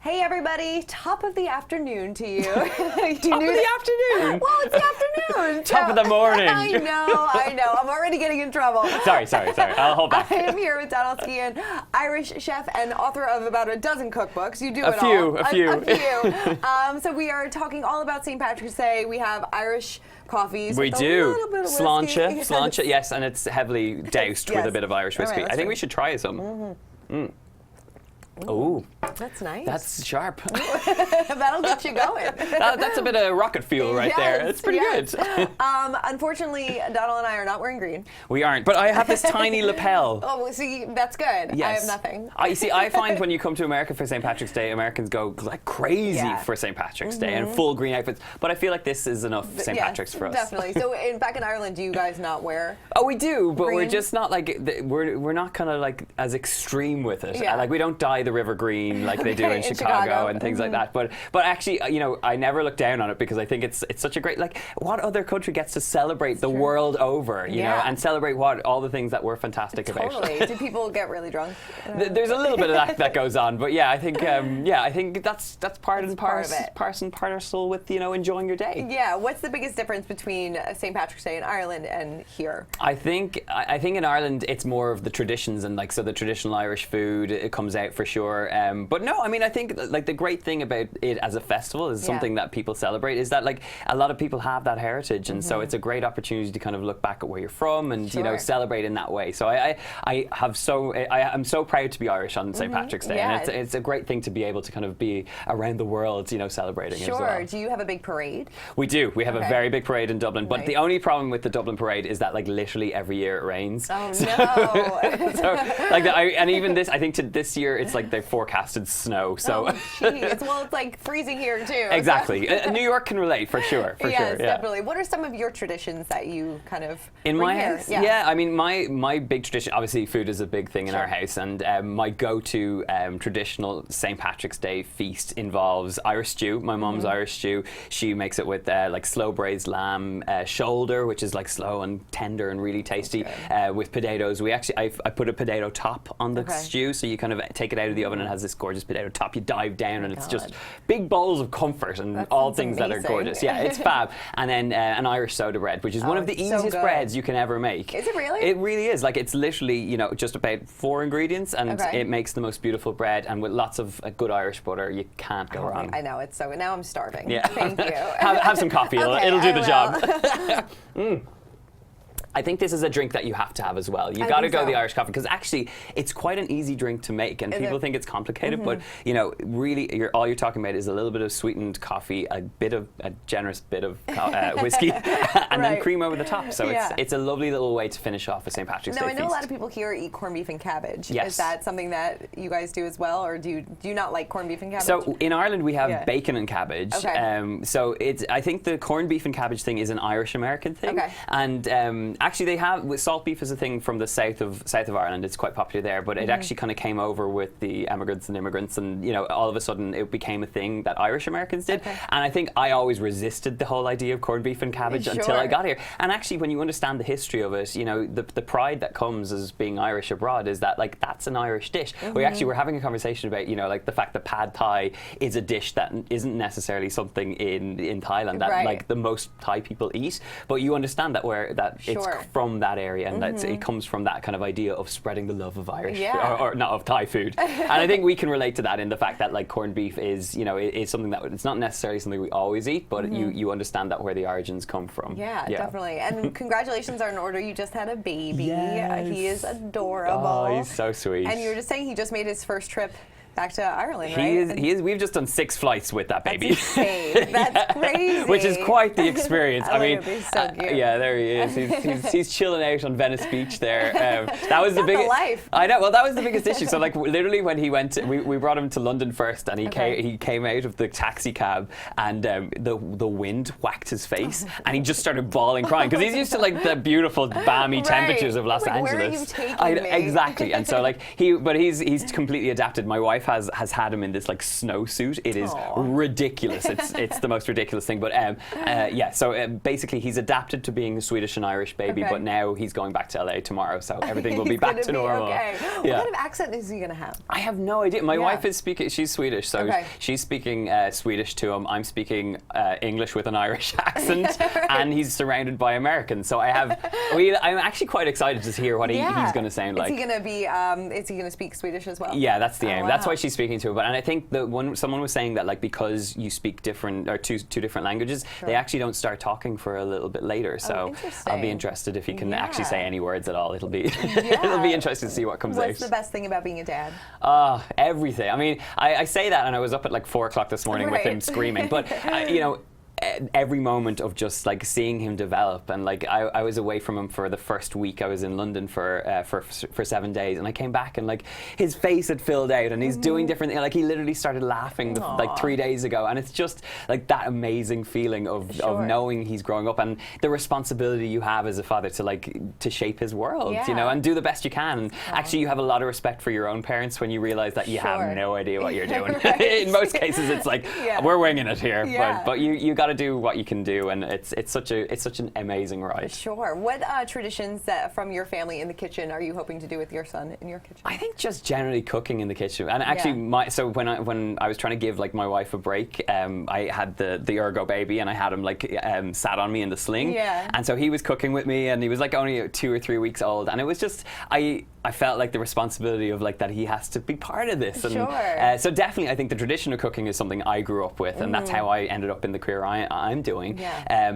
Hey everybody, top of the afternoon to you. Top of the afternoon? Well, it's the afternoon. Top of the morning. I know. I'm already getting in trouble. Sorry. I'll hold back. I am here with Donal Skehan, Irish chef and author of about a dozen cookbooks. You do A it few. A few. So we are talking all about St. Patrick's Day. We have Irish coffees. We do. A little bit of Sláinte, yes, and it's heavily doused with a bit of Irish whiskey. Right, I think we should try some. Oh, that's nice. That's sharp. That'll get you going. That's a bit of rocket fuel right there. It's pretty good. Unfortunately, Donal and I are not wearing green. We aren't, but I have this tiny lapel. Oh, well, see, that's good. Yes. I have nothing. I find when you come to America for St. Patrick's Day, Americans go like crazy for St. Patrick's Day and full green outfits. But I feel like this is enough St. Patrick's for us. Definitely. So back in Ireland, do you guys not wear? Oh, we do, but green? we're just not like we're not kind of like as extreme with it. Yeah. Like we don't dye the river green like they do in Chicago and things like that. But actually, you know, I never look down on it because I think it's such a great, like, what other country gets to celebrate the world over, you know, and celebrate all the things that were fantastic about. Totally. Do people get really drunk? There's a little bit of that goes on, but yeah, I think that's part and parcel with, you know, enjoying your day. Yeah. What's the biggest difference between St. Patrick's Day in Ireland and here? I think in Ireland it's more of the traditions and like so the traditional Irish food it comes out for sure. But no, I mean I think like the great thing about it as a festival is something that people celebrate is that like a lot of people have that heritage and so it's a great opportunity to kind of look back at where you're from and you know celebrate in that way. So I'm so proud to be Irish on St. Patrick's Day and it's a great thing to be able to kind of be around the world, you know, celebrating as well. Do you have a big parade? We do. We have a very big parade in Dublin, but the only problem with the Dublin parade is that like literally every year it rains. Oh no! So like and even this, I think this year it's like they forecasted snow. So well, it's like freezing here too. Exactly. New York can relate for sure. Yes, definitely. What are some of your traditions that you kind of in bring my here? house? Yeah, I mean my big tradition. Obviously, food is a big thing in our house, and my go-to traditional St. Patrick's Day feast involves Irish stew. My mom's Irish stew. She makes it with like slow braised lamb shoulder, which is like slow and tender and really tasty. With potatoes, I put a potato top on the stew, so you kind of take it out of the oven and it has this gorgeous potato top. You dive down and it's just big bowls of comfort and all things that are gorgeous. Yeah, it's fab. And then an Irish soda bread, which is one of the easiest breads you can ever make. Is it really? It really is. Like it's literally, you know, just about 4 ingredients and it makes the most beautiful bread and with lots of good Irish butter, you can't go wrong. I know, it's so, now I'm starving. Yeah. Thank you. have some coffee, it'll do the job. I think this is a drink that you have to have as well. You got to go the Irish coffee because actually it's quite an easy drink to make and people think it's complicated, but you know, really all you're talking about is a little bit of sweetened coffee, a generous bit of whiskey, and then cream over the top. So it's a lovely little way to finish off a St. Patrick's Day feast. Now I know a lot of people here eat corned beef and cabbage. Yes. Is that something that you guys do as well, or do you not like corned beef and cabbage? So in Ireland we have bacon and cabbage. So I think the corned beef and cabbage thing is an Irish American thing, and actually, they have salt beef is a thing from the south of Ireland. It's quite popular there, but it actually kind of came over with the emigrants and immigrants, and you know, all of a sudden it became a thing that Irish Americans did. And I think I always resisted the whole idea of corned beef and cabbage until I got here. And actually, when you understand the history of it, you know, the pride that comes as being Irish abroad is that like that's an Irish dish. We're having a conversation about, you know, like the fact that pad thai is a dish that isn't necessarily something in Thailand that like the most Thai people eat, but you understand that it's from that area and that it comes from that kind of idea of spreading the love of Irish or not of Thai food. And I think we can relate to that in the fact that like corned beef is, you know, is something that it's not necessarily something we always eat, but you understand that where the origins come from. Yeah, definitely. And congratulations are in order. You just had a baby. Yes. He is adorable. Oh, he's so sweet. And you were just saying he just made his first trip back to Ireland, right? He is. We've just done 6 flights with that baby. That's insane. That's crazy. Which is quite the experience. I mean, he's so cute. Yeah, there he is. He's chilling out on Venice Beach there. That was the biggest. Life. I know. Well, that was the biggest issue. So, like, literally, when he went, we brought him to London first, and he came out of the taxi cab, and the wind whacked his face, and he just started bawling, crying because he's used to like the beautiful, balmy temperatures of Los Angeles. Where are you taking me? Exactly. And so, like, he's completely adapted. My wife has had him in this like snowsuit. It is ridiculous. It's the most ridiculous thing. But yeah, so basically he's adapted to being a Swedish and Irish baby, but now he's going back to LA tomorrow, so everything will be back to normal. Okay. What kind of accent is he gonna have? I have no idea. My wife is speaking. She's Swedish, so she's speaking Swedish to him. I'm speaking English with an Irish accent, and he's surrounded by Americans. So I'm actually quite excited to hear what he's going to sound like. Is he going to be? Is he going to speak Swedish as well? Yeah, that's the aim. Wow. That's why she's speaking to him. And I think that someone was saying that like because you speak two different languages, they actually don't start talking for a little bit later. So I'll be interested if he can actually say any words at all. It'll be it'll be interesting to see what comes out. What's the best thing about being a dad? Everything. I mean, I say that, and I was up at like 4 o'clock this morning with him screaming, but you know. Every moment of just like seeing him develop, and like I was away from him for the first week. I was in London for 7 days, and I came back and like his face had filled out, and he's doing different things. Like he literally started laughing like 3 days ago, and it's just like that amazing feeling of knowing he's growing up and the responsibility you have as a father to shape his world, you know, and do the best you can. And actually, you have a lot of respect for your own parents when you realize that you have no idea what you're doing. In most cases, it's like we're winging it here, but you got to do what you can do, and it's such an amazing ride. Sure. What traditions from your family in the kitchen are you hoping to do with your son in your kitchen? I think just generally cooking in the kitchen, and actually, when I was trying to give like my wife a break, I had the Ergo baby, and I had him like sat on me in the sling, and so he was cooking with me, and he was like only 2 or 3 weeks old, and it was just I felt like the responsibility of like that he has to be part of this, and so definitely I think the tradition of cooking is something I grew up with, and that's how I ended up in the career I'm doing.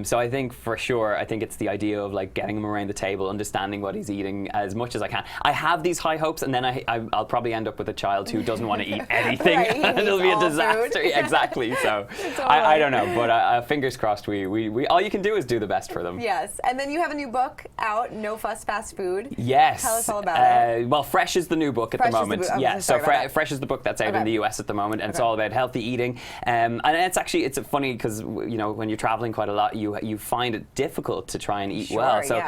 So I think for sure, I think it's the idea of like getting him around the table, understanding what he's eating as much as I can. I have these high hopes, and then I'll probably end up with a child who doesn't want to eat anything, and it'll be a disaster. Exactly. So I don't know, but fingers crossed. We all you can do is do the best for them. Yes, and then you have a new book out, No Fuss Fast Food. Yes. Tell us all about it. Well, Fresh is the new book at the moment. So Fresh is the book that's out in the US at the moment, and it's all about healthy eating. And it's funny because you know when you're traveling quite a lot, you find it difficult to try and eat well. So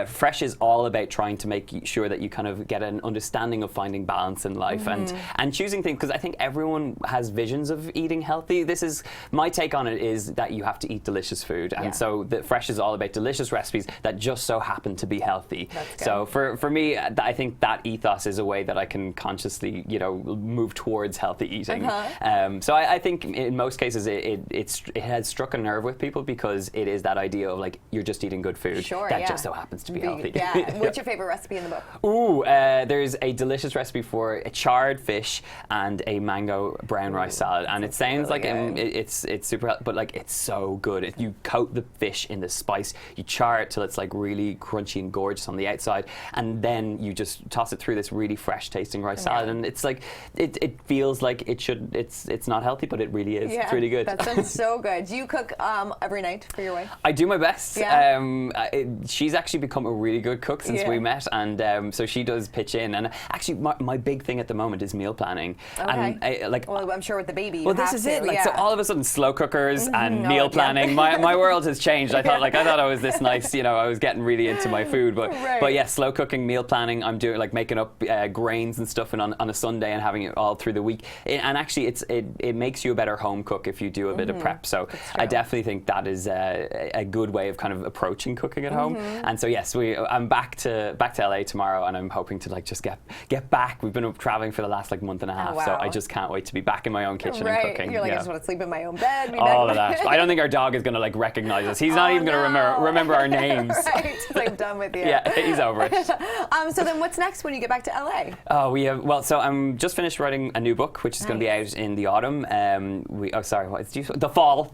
Fresh is all about trying to make sure that you kind of get an understanding of finding balance in life and choosing things, because I think everyone has visions of eating healthy. This is my take on it, is that you have to eat delicious food, and so the Fresh is all about delicious recipes that just so happen to be healthy. So for me, I think that ethos is a way that I can consciously, you know, move towards healthy eating. So I think in most cases it has struck a nerve with people, because it is that idea of like you're just eating good food that just so happens to be healthy. What's your favorite recipe in the book? Ooh, there's a delicious recipe for a charred fish and a mango brown rice salad, and it sounds like it's super, but like it's so good. You coat the fish in the spice, you char it till it's like really crunchy and gorgeous on the outside, and then you just toss it through this really fresh tasting rice salad, and it's like it feels like it's not healthy, but it really is. It's really good. That sounds so good. Do you cook every night for your wife? I do my best. She's actually become a really good cook since we met, and so she does pitch in. And actually, my big thing at the moment is meal planning. And well, I'm sure with the baby. Well, this is it. Like, so all of a sudden, slow cookers and meal planning. My world has changed. I thought I was this nice. You know, I was getting really into my food, but yeah, slow cooking, meal planning. I'm doing like making up grains and stuff on a Sunday and having it all through the week. And actually, it makes you a better home cook if you do a bit of prep. So I definitely think that is a good way of kind of approaching cooking at home. And so yes, I'm back to LA tomorrow, and I'm hoping to like just get back. We've been traveling for the last like month and a half, so I just can't wait to be back in my own kitchen and cooking. You're like, I just want to sleep in my own bed. All of that. I don't think our dog is going to like recognize us. He's not even going to remember our names. I'm done with you. Yeah, he's over it. So then what's next when you get back to LA? So I'm just finished writing a new book, which is going to be out in the autumn. The fall.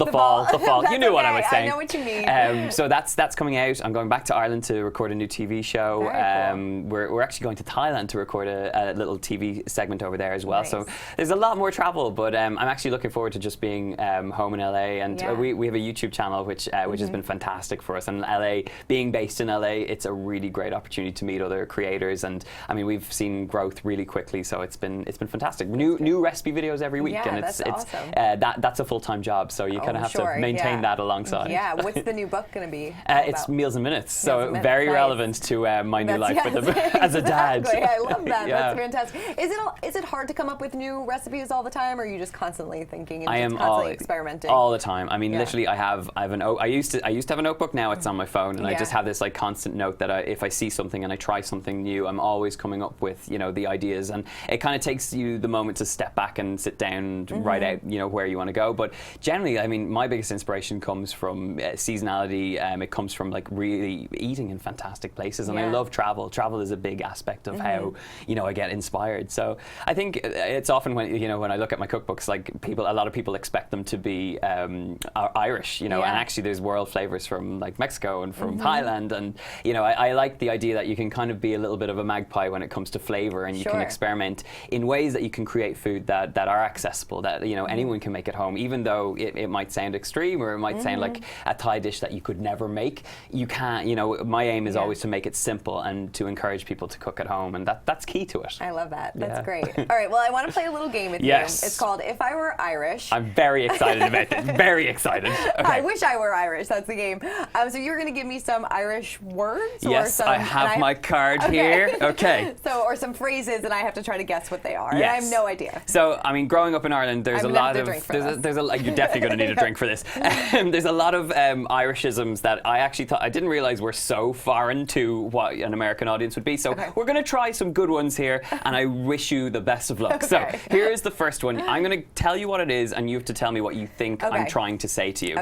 You knew what I was saying. I know what you mean. So that's coming out. I'm going back to Ireland to record a new TV show. Cool. We're actually going to Thailand to record a little TV segment over there as well. So there's a lot more travel, but I'm actually looking forward to just being home in LA. And we have a YouTube channel which has been fantastic for us. And LA, being based in LA, it's a really great opportunity to meet other creators years, and I mean we've seen growth really quickly. So it's been fantastic. New recipe videos every week, and it's awesome. That's a full-time job. So you kind of have to maintain that alongside. Yeah. What's the new book going to be? It's Meals and Minutes. So very relevant to my new life as a dad. I love that. That's fantastic. Is it hard to come up with new recipes all the time, or are you just constantly thinking and constantly experimenting? All the time. I mean, literally, I used to have a notebook. Now it's on my phone, and I just have this like constant note that if I see something and I try something new, I'm always coming up with the ideas, and it kind of takes you the moment to step back and sit down, and write out where you want to go. But generally, I mean, my biggest inspiration comes from seasonality. It comes from like really eating in fantastic places, and I love travel. Travel is a big aspect of how I get inspired. So I think it's often when I look at my cookbooks, like a lot of people expect them to be Irish, and actually there's world flavors from like Mexico and from Thailand, and I like the idea that you can kind of be a little bit of a magpie when it comes to flavor, and you can experiment in ways that you can create food that are accessible, that anyone can make at home, even though it might sound extreme, or it might sound like a Thai dish that you could never make. You can't, my aim is always to make it simple and to encourage people to cook at home, and that's key to it. I love that. That's great. All right, well, I want to play a little game with you. It's called If I Were Irish. I'm very excited about this. Very excited. Okay. I wish I were Irish. That's the game. So you're going to give me some Irish words? Yes, I have my card here. Okay. So, or some phrases, and I have to try to guess what they are. Yes. And I have no idea. So, I mean, growing up in Ireland, there's a lot of... You're definitely going to need a drink for this. There's a lot of Irishisms that I actually thought... I didn't realize were so foreign to what an American audience would be. So we're going to try some good ones here, and I wish you the best of luck. So here is the first one. I'm going to tell you what it is, and you have to tell me what you think I'm trying to say to you.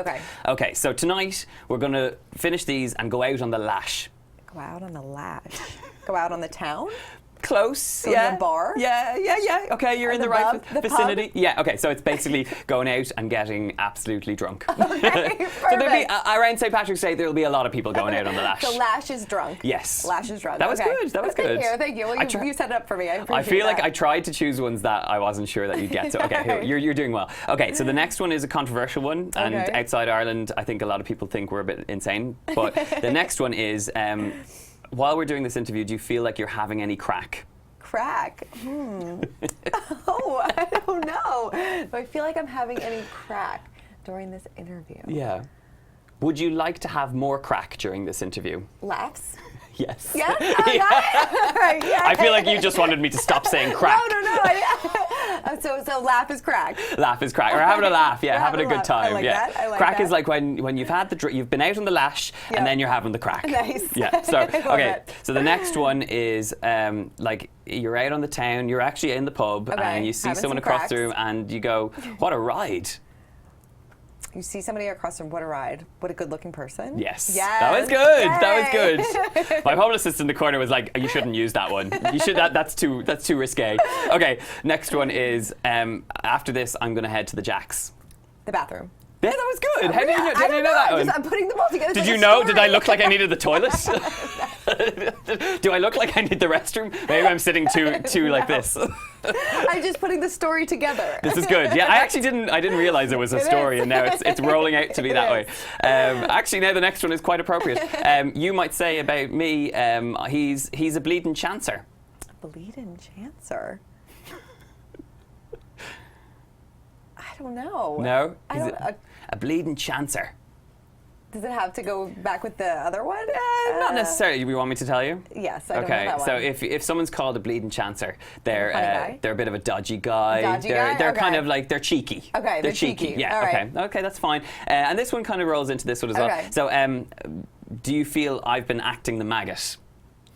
Okay, so tonight we're going to finish these and go out on the lash. Go out on the lash? Go out on the town? Close. Go to the bar? Yeah. Okay, you're in the right vicinity. Pub? Yeah, okay, so it's basically going out and getting absolutely drunk. Okay, so there'll be, around St. Patrick's Day, there'll be a lot of people going out on the lash. So lash is drunk? Yes. Lash is drunk. That was good. That was good. Thank you. Well, you set it up for me. I feel like I tried to choose ones that I wasn't sure that you'd get. So, okay, you're doing well. Okay, so the next one is a controversial one, and outside Ireland, I think a lot of people think we're a bit insane. But the next one is... while we're doing this interview, do you feel like you're having any crack? Crack? Oh, I don't know. Do I feel like I'm having any crack during this interview? Yeah. Would you like to have more crack during this interview? Laughs? Yes. Yeah? I feel like you just wanted me to stop saying crack. No. So laugh is crack. Laugh is crack. Or having a laugh, having a good time. I like that. I like crack that. is like when you've had you've been out on the lash and then you're having the crack. Nice. Yeah. So okay. So the next one is like you're out on the town, you're actually in the pub, and you see someone across the room, and you go, "What a ride!" You see somebody across from what a ride. What a good-looking person. Yes. Yes. That was good. Yay. That was good. My publicist in the corner was like, "You shouldn't use that one. You should. That's too risque." Okay. Next one is after this, I'm going to head to the Jacks. The bathroom. Yeah, that was good. How did you know that one? I'm putting them all together. Did you know? Did I look like I needed the toilet? Do I look like I need the restroom? Maybe I'm sitting too like this. I'm just putting the story together. This is good. Yeah, I didn't realize it was a story, and now it's rolling out to be that way. Actually, now the next one is quite appropriate. You might say about me, he's a bleeding chancer. A bleeding chancer? I don't know. No? A bleeding chancer. Does it have to go back with the other one? Not necessarily. You want me to tell you? Yes, I don't know that one. So if someone's called a bleeding chancer, they're a bit of a dodgy guy. They're kind of like, they're cheeky. Okay, they're cheeky. Yeah. All right. Okay, that's fine. And this one kind of rolls into this one as well. So do you feel I've been acting the maggot?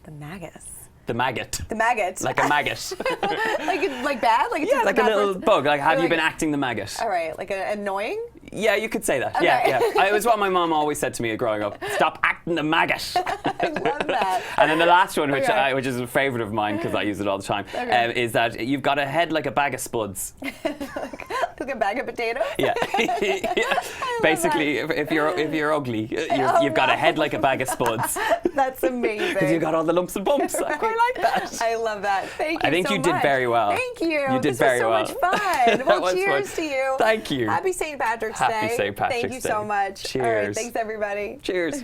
The maggot. The maggot. The maggot. Like a maggot. like bad? Like a little bug. Like, have you been acting the maggot? All right, like annoying? Yeah, you could say that. Okay. Yeah. It was what my mom always said to me growing up. Stop acting the maggot. I love that. And then the last one, which is a favourite of mine because I use it all the time, is that you've got a head like a bag of spuds. Like a bag of potatoes? Yeah. Basically, if you're ugly, you've got a head like a bag of spuds. That's amazing. Because you've got all the lumps and bumps. I quite like that. I love that. Thank you. I think you did very well. Thank you. You did very well. This was so much fun. Well, cheers to you. Thank you. Happy St. Patrick's Day. Happy St. Patrick's Day. Thank you so much. Cheers. All right, thanks everybody. Cheers.